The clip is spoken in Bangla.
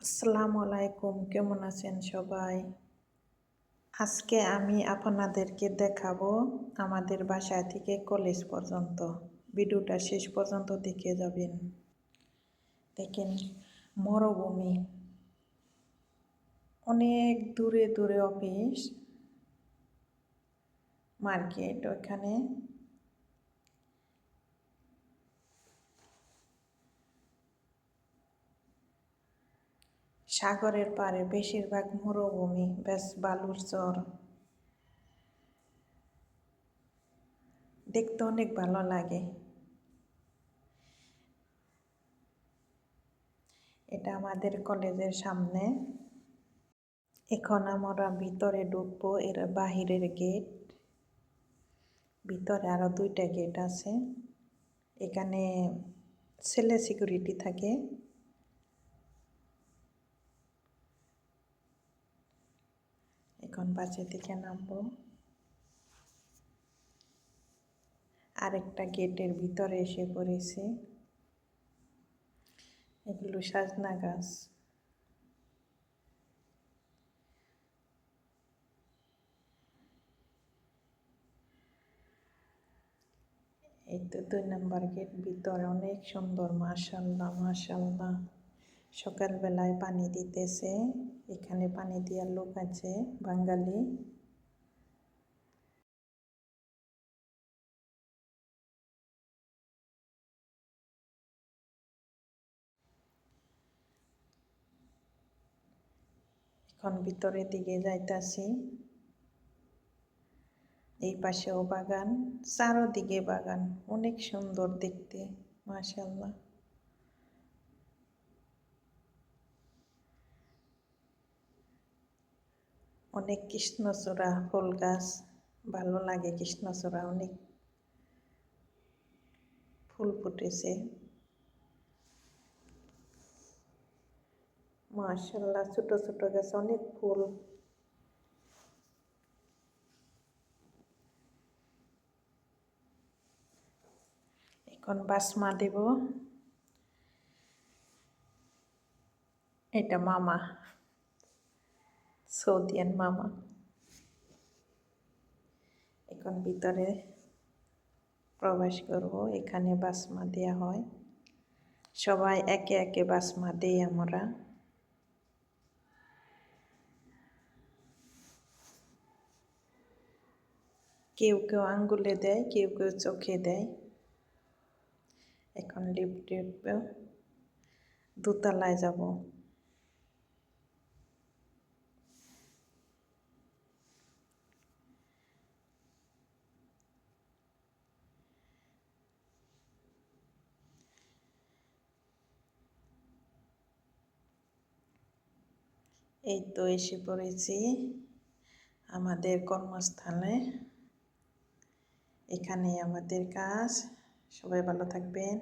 আসসালামু আলাইকুম, কেমন আছেন সবাই? আজকে আমি আপনাদেরকে দেখাবো আমাদের বাসা থেকে কলেজ পর্যন্ত। ভিডিওটা শেষ পর্যন্ত দেখে যাবেন। দেখেন, মরুভূমি, অনেক দূরে দূরে অফিস, মার্কেট, ওখানে সাগরের পাড়ে বেশিরভাগ মরুভূমি, বেশ বালুর চর। দেখতে অনেক ভালো লাগে। এটা আমাদের কলেজের সামনে। এখন আমরা ভিতরে ঢুকবো, এর বাহিরের গেট। ভিতরে আরো 2টা গেট আছে। এখানে ছেলে সিকিউরিটি থাকে। এখন বাসে থেকে নামবো। আরেকটা গেটের ভিতরে এসে পড়েছি। এগুলো সাজনা গাছ। এই তো 2 নম্বর গেট। ভিতরে অনেক সুন্দর, মাশাআল্লাহ মাশাআল্লাহ। সকালবেলায় পানি দিতেছে। এখানে পানি দেওয়ার লোক আছে, বাঙালি। এখন ভিতরের দিকে যাইতাছি। এই পাশেও বাগান, চারোদিকে বাগান, অনেক সুন্দর দেখতে, মাশাআল্লাহ। অনেক কৃষ্ণচূড়া ফুল গাছ, ভালো লাগে। কৃষ্ণচূড়া অনেক ফুল ফুটেছে, মাশাআল্লাহ। ছোট ছোট গাছ, অনেক ফুল। এখন বাসমা দেব। এটা মামা, সৌদিয়ান মামা। এখন ভিতরে প্রবেশ করব। এখানে বাসমা দেয়া হয়। সবাই একে একে বাসমা দেই আমরা। কেউ কেউ আঙ্গুলে দেয়, কেউ কেউ চোখে দেয়। এখন লিফটে উঠব, দোতলায় যাব। এই তো এসে পড়েছি আমাদের কর্মস্থলে। এখানে আমাদের কাজ। সবাই ভালো থাকবেন।